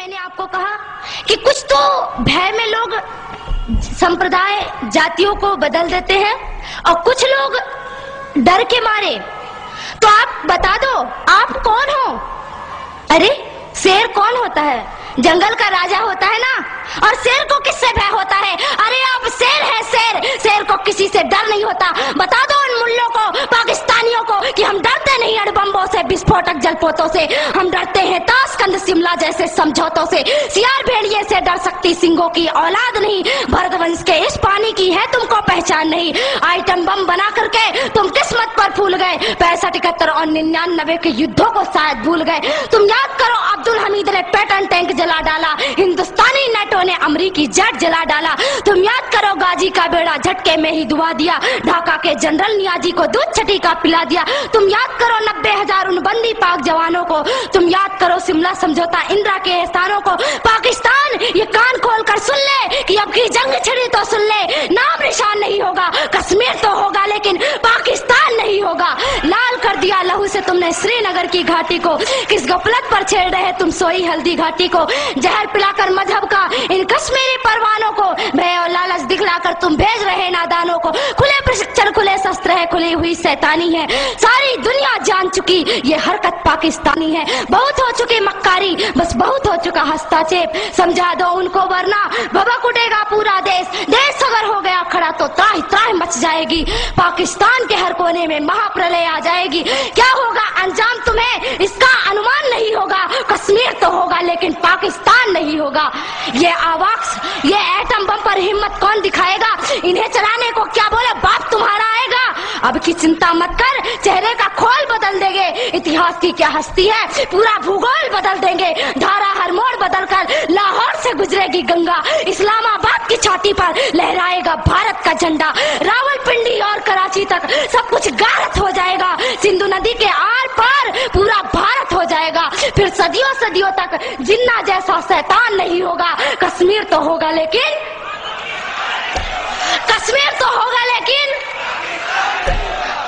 मैंने आपको कहा कि कुछ तो भय में लोग संप्रदाय जातियों को बदल देते हैं और कुछ लोग डर के मारे। तो आप बता दो, आप कौन हो? अरे शेर कौन होता है? जंगल का राजा होता है ना। और शेर को किससे भय होता है? अरे आप शेर है, शेर। शेर को किसी से डर नहीं होता। बता दो उन मुल्लों को, पाकिस्तानियों को कि हम डरते नहीं अणुबम्बों से, विस्फोटक जलपोतों से। हम डरते हैं ताशकंद शिमला जैसे समझौतों से। सियार भेड़िए से डर सकती सिंगों की औलाद नहीं। भरतवंश के इस पानी की है तुमको पहचान नहीं। आइटम बम बना करके तुम किस्मत पर फूल गए। 65, 71 और 99 के युद्धों को शायद भूल गए। तुम याद करो, अब्दुल हमीद ने पैटर्न टैंक जला डाला, हिंदुस्तानी नेटो ने अमरीकी जेट जला डाला। तुम याद करो, गाजी का बेड़ा झटके में ही डुबा दिया। ढाका के जनरल नियाजी को दूध छटी का पिला दिया। तुम याद करो 90,000 उन बंदी पाक जवानों को। तुम याद करो शिमला समझौता, इंदिरा के एहसानों को। पाकिस्तान ये कान खोल कर सुन ले कि अब की जंग छिड़ी तो सुन ले, नाम निशान नहीं होगा। कश्मीर तो होगा लेकिन पाकिस्तान नहीं होगा। लाल कर दिया लहू से तुमने श्रीनगर की घाटी को। किस गफलत पर छेड़ रहे तुम सोई हल्दी घाटी को। जहर पिलाकर मजहब का इन कश्मीरी परवानों को, भय और लालच दिखलाकर तुम भेज रहे नादानों को। खुले प्रशिक्षण, खुले शस्त्र है, खुली हुई शैतानी है। सारी दुनिया जान चुकी ये हरकत पाकिस्तानी है। बहुत हो चुकी मक्कारी, बस बहुत हो चुका हस्तक्षेप। समझा दो उनको वरना भभक उठेगा पूरा देश। देश अगर हो गया खड़ा तो त्राहि त्राहि मच जाएगी। पाकिस्तान के हर कोने में महाप्रलय आ जाएगी। क्या होगा अंजाम तुम्हें इसका अनुमान नहीं होगा। कश्मीर तो होगा लेकिन पाकिस्तान नहीं होगा। ये आवाक्स, ये एटम बम पर हिम्मत कौन दिखाएगा? इन्हें चलाने को क्या बोले बाप तुम्हारा आएगा। अब की चिंता मत कर, चेहरे का खोल बदल देंगे। इतिहास की क्या हस्ती है, पूरा भूगोल बदल देंगे। धारा हर मोड़ बदल कर लाहौर से गुजरेगी गंगा। इस्लामाबाद की छाती पर लहराएगा भारत का झंडा। रावलपिंडी और कराची तक सब कुछ गारत हो जाएगा। सिंधु नदी के आर पार पूरा भारत हो जाएगा। फिर सदियों सदियों तक जिन्ना जैसा शैतान नहीं होगा। कश्मीर तो होगा लेकिन, कश्मीर तो होगा लेकिन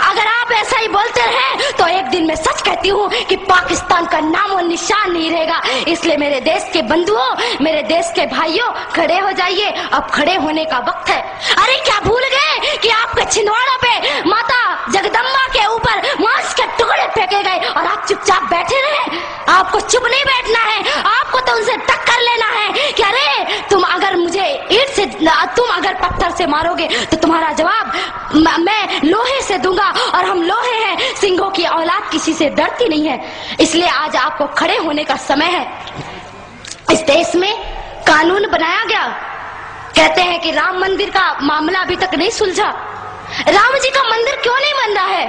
अगर आप ऐसा ही बोलते हैं तो एक दिन मैं सच कहती हूँ कि पाकिस्तान का नाम और निशान नहीं रहेगा। इसलिए मेरे देश के बंधुओं, मेरे देश के भाइयों, खड़े हो जाइए। अब खड़े होने का वक्त है। अरे क्या भूल गए कि आपके छिंदवाड़ों पे माता जगदम्बा के ऊपर मांस के टुकड़े फेंके गए और आप चुपचाप बैठे रहे? आपको चुप नहीं बैठना है, आपको तो उनसे टक्कर लेना है कि अरे तुम अगर मुझे ईंट से, तुम अगर पत्थर से मारोगे तो तुम्हारा जवाब मैं लोहे से दूंगा। और हम लोहे हैं, सिंहों की औलाद किसी से डरती नहीं है। इसलिए आज आपको खड़े होने का समय है। इस देश में कानून बनाया गया। कहते हैं कि राम मंदिर का मामला अभी तक नहीं सुलझा। राम जी का मंदिर क्यों नहीं बन रहा है?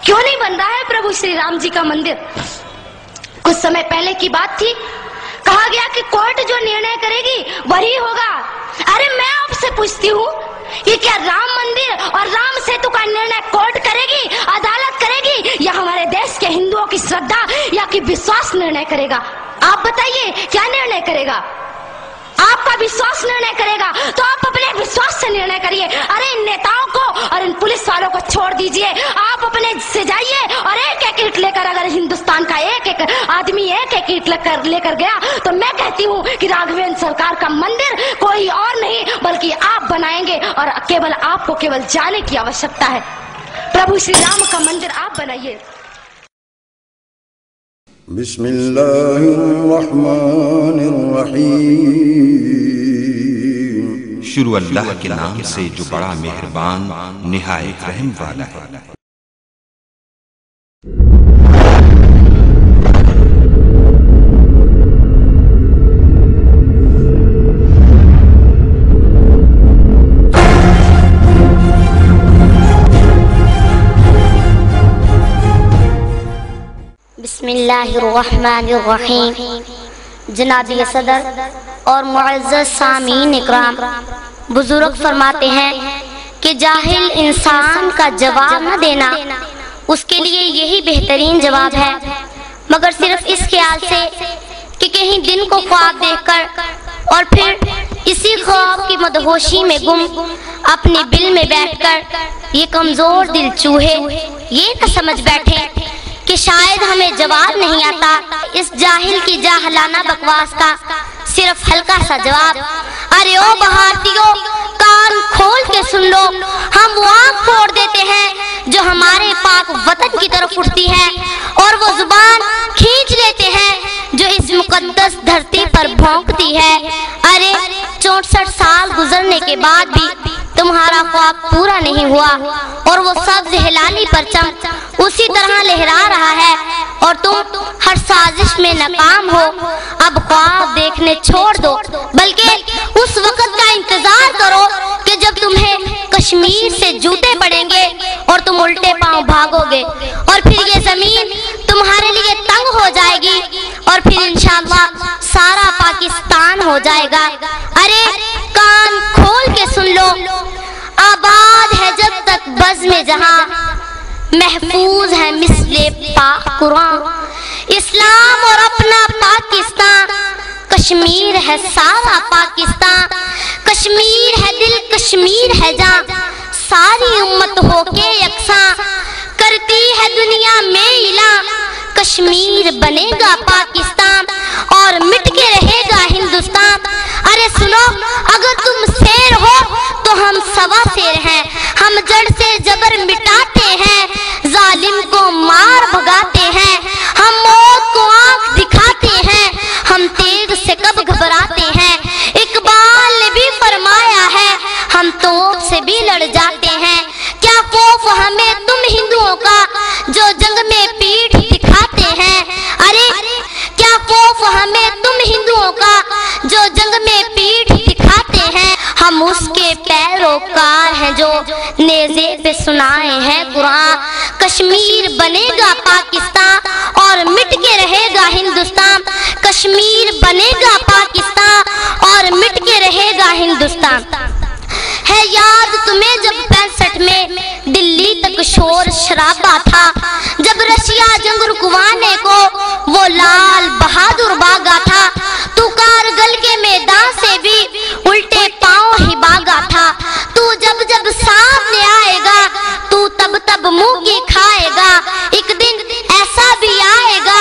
क्यों नहीं बन रहा है प्रभु श्री राम जी का मंदिर? कुछ समय पहले की बात थी, कहा गया कि कोर्ट जो निर्णय करेगी वही होगा। अरे मैं आपसे पूछती हूँ, ये क्या राम मंदिर और राम सेतु का निर्णय कोर्ट करेगी, अदालत करेगी, या हमारे देश के हिंदुओं की श्रद्धा या कि विश्वास निर्णय करेगा? आप बताइए क्या निर्णय करेगा? आपका विश्वास निर्णय करेगा तो आप अपने विश्वास से निर्णय करिए। अरे इन नेताओं को और इन पुलिस वालों को छोड़ दीजिए, आप अपने से जाइए और एक एक ईंट लेकर, अगर हिंदुस्तान का एक एक आदमी एक एक ईंट लेकर गया तो मैं कहती हूँ कि राघवेंद्र सरकार का मंदिर कोई और नहीं बल्कि आप बनाएंगे। और केवल आपको केवल जाने की आवश्यकता है। प्रभु श्री राम का मंदिर आप बनाइए। बिस्मिल्लाहिर्रहमानिर्रहीम। शुरू अल्लाह के नाम से जो बड़ा मेहरबान निहायत रहम वाला है। बिस्मिल्लाहिर्रहमानिर्रहीम। जनाबी सदर और मुअज़्ज़ज़ सामीन इकराम, बुजुर्ग फरमाते हैं कि जाहिल इंसान का जवाब न देना उसके लिए यही बेहतरीन जवाब है, मगर सिर्फ इस ख्याल से कि कहीं दिन को ख्वाब देखकर और फिर इसी ख्वाब की मदहोशी में गुम अपने बिल में बैठकर ये कमजोर दिल चूहे ये न समझ बैठे کہ شاید ہمیں جواب نہیں آتا اس جاہل کی جاہلانہ بکواس کا صرف ہلکا سا جواب۔ ارے او بھارتیوں، کان کھول کے سن لو، ہم وہ آنکھ پھوڑ دیتے ہیں جو ہمارے پاک وطن کی طرف اٹھتی ہے، اور وہ زبان کھینچ لیتے ہیں جو اس مقدس دھرتی پر بھونکتی ہے۔ ارے 64 سال گزرنے کے بعد بھی تمہارا خواب پورا نہیں ہوا، اور وہ سبز ہلالی پرچم اسی طرح لہرا رہا ہے، اور تم ہر سازش میں ناکام ہو۔ اب خواب دیکھنے چھوڑ دو، بلکہ اس وقت کا انتظار کرو کہ جب تمہیں کشمیر سے جوتے پڑیں گے اور تم الٹے پاؤں بھاگو گے، اور پھر یہ زمین تمہارے لیے تنگ ہو جائے گی، اور پھر انشاءاللہ سارا پاکستان ہو جائے گا۔ ارے کان کھول کے سن لو، آباد ہے جب تک بزم جہاں، محفوظ ہے مثل پاک قرآن، اسلام اور اپنا پاکستان، کشمیر ہے سارا پاکستان، کشمیر ہے دل، کشمیر ہے جاں، ساری امت ہو کے یکساں کرتی ہے دنیا میں اعلان، کشمیر بنے گا پاکستان اور مٹ کے رہے گا ہندوستان۔ ارے سنو، اگر تم شیر ہو تو ہم سوا شیر ہیں، ہم جڑ سے جبر مٹاتے ہیں، ظالم کو مار بھگاتے ہیں، ہم موت کو آنکھ دکھاتے ہیں، ہم تیغ سے کب گھبراتے ہیں، اقبال نے بھی فرمایا ہے ہم توپ سے بھی لڑ جاتے ہیں۔ کیا خوف ہمیں تم ہندوؤں کا جو جنگ میں پیٹھ دکھاتے ہیں، ارے کیا خوف ہمیں تم ہندوؤں کا جو جنگ میں پیٹھ دکھاتے ہیں، ہم اس کے پیروکار ہیں جو نیزے پہ سنائے ہیں قرآن، کشمیر بنے گا پاکستان اور مٹ کے رہے گا ہندوستان، کشمیر بنے گا پاکستان اور مٹ کے رہے گا ہندوستان۔ ہے یاد تمہیں جب 65 میں دلی تک شور شرابہ تھا، جب رشیا جنگ رکوانے کو وہ لال بہادر بھاگا تھا، تو کارگل کے میدان سے بھی الٹے پاؤں ہی بھاگا تھا، تو جب جب سامنے آئے گا تو تب تب منہ کی کھائے گا، ایک دن ایسا بھی آئے گا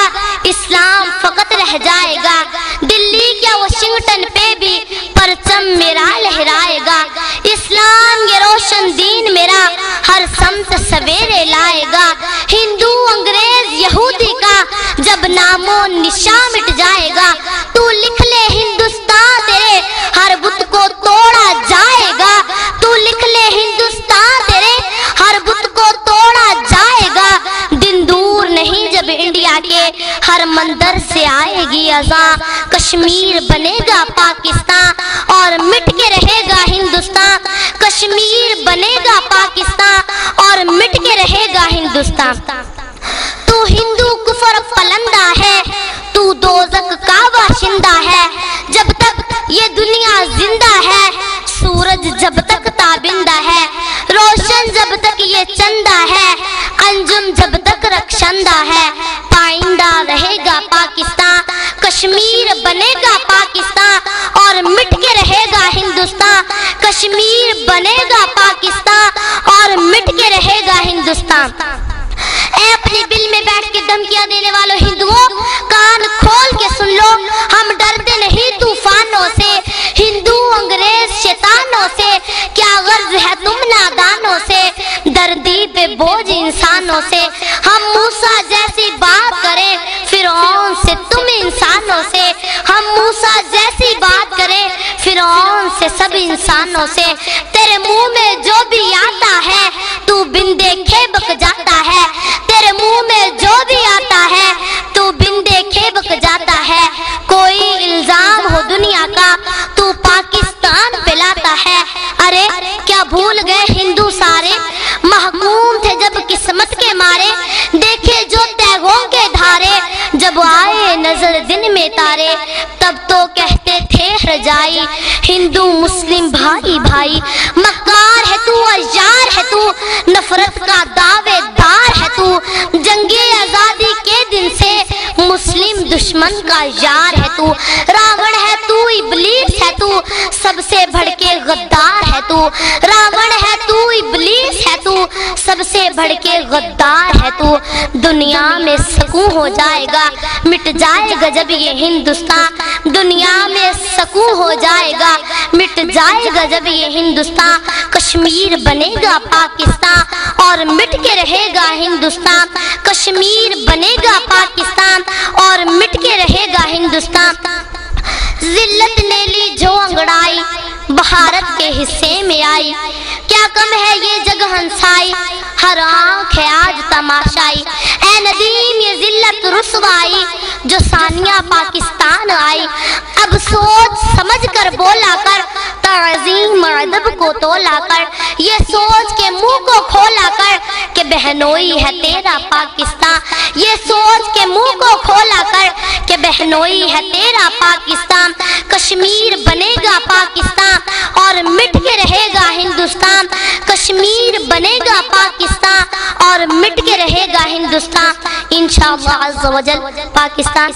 اسلام فقط رہ جائے گا، دلی کیا واشنگٹن پہ بھی پرچم میرا لہرائے گا، اسلام یہ روشن دین میرا ہر سمت سویرے لائے گا، ہندو انگریز یہودی کا جب نام و نشان مٹ جائے گا، تو لکھ لے ہندوستان تیرے ہر بت کو توڑا جائے گا، تو لکھ لے ہندوستان تیرے ہر بت کو توڑا جائے گا، دن دور نہیں جب انڈیا کے ہر مندر سے آئے گی اذان، کشمیر بنے گا پاکستان اور مٹ کے رہے گا ہندوستان، کشمیر بنے گا پاکستان اور مٹ کے رہے گا ہندوستان۔ تو ہندو کفر پلندہ ہے، تو دوزخ کا باشندہ ہے، جب تک یہ دنیا زندہ ہے، سورج جب تک تابندہ ہے، روشن جب تک یہ چندہ ہے، انجم جب تک رخشندہ ہے، پائندہ رہے گا پاکستان، کشمیر بنے گا پاکستان اور مٹ کے رہے گا ہندوستان، کشمیر بنے گا پاکستان اور مٹ کے رہے گا ہندوستان۔ اے اپنے بل میں بیٹھ کے دھمکیاں دینے والوں ہندوؤں، کان کھول کے سن لو، ہم ڈرتے نہیں طوفانوں سے، ہندو انگریز شیطانوں سے، کیا غرض ہے تم نادانوں سے، دردی پہ بوجھ انسانوں سے، ہم موسیٰ جیسی بات کریں فرعون سے تم انسانوں سے، ہم موسیٰ جیسی بات کریں فرعون سے سب انسانوں سے، تیرے منہ میں جو بھی آتا ہے تو بن دیکھے بک جاتا ہے، تیرے منہ میں جو بھی آتا ہے تو بن دیکھے بک جاتا ہے، کوئی الزام ہو دنیا کا تو پاکستان پہ لاتا ہے، ارے کیا بھول گئے ہندو سارے، محکوم تھے جب قسمت کے مارے، دیکھے جو تیغوں کے دھارے، جب آئے نظر دن میں تارے، تب تو کہتے تھے رجائی، ہندو مسلم بھائی بھائی، مکار ہے تو عیار ہے تو، نفرت کا دعوے دار ہے تو، جنگ آزادی کے دن سے مسلم دشمن کا یار ہے تو، راون ہے تو، ابلیس ہے تو، سب سے بڑھ کے غدار ہے تو، راون ہے تو، ابلیس ہے تو، سب سے بڑھ کے غدار ہے تو، دنیا میں سکون ہو جائے گا، مٹ جائے گا جب یہ ہندوستان، دنیا میں سکون ہو جائے گا، مٹ جائے گا جب یہ ہندوستان، کشمیر بنے گا پاکستان اور مٹ کے رہے گا ہندوستان، کشمیر بنے گا پاکستان اور مٹ کے رہے گا ہندوستان۔ ذلت نے لی جو انگڑائی بھارت کے حصے میں آئی، کیا کم ہے یہ جگ ہنسائی، ہر آنکھ ہے آج تماشائی، اے ندیم یہ ذلت رسوائی جو ثانیہ پاکستان آئی، اب سوچ سمجھ کر بولا کر، تعظیم ادب کو تولا کر، یہ سوچ کے منہ کو کھولا کر کہ بہنوئی ہے تیرا پاکستان، یہ سوچ کے منہ کو کھولا کر کہ بہنوئی ہے تیرا پاکستان، کشمیر بنے گا پاکستان اور مٹ کے رہے گا ہندوستان، کشمیر بنے گا پاکستان اور مٹ کے رہے گا ہندوستان، انشاءاللہ عز و جل پاکستان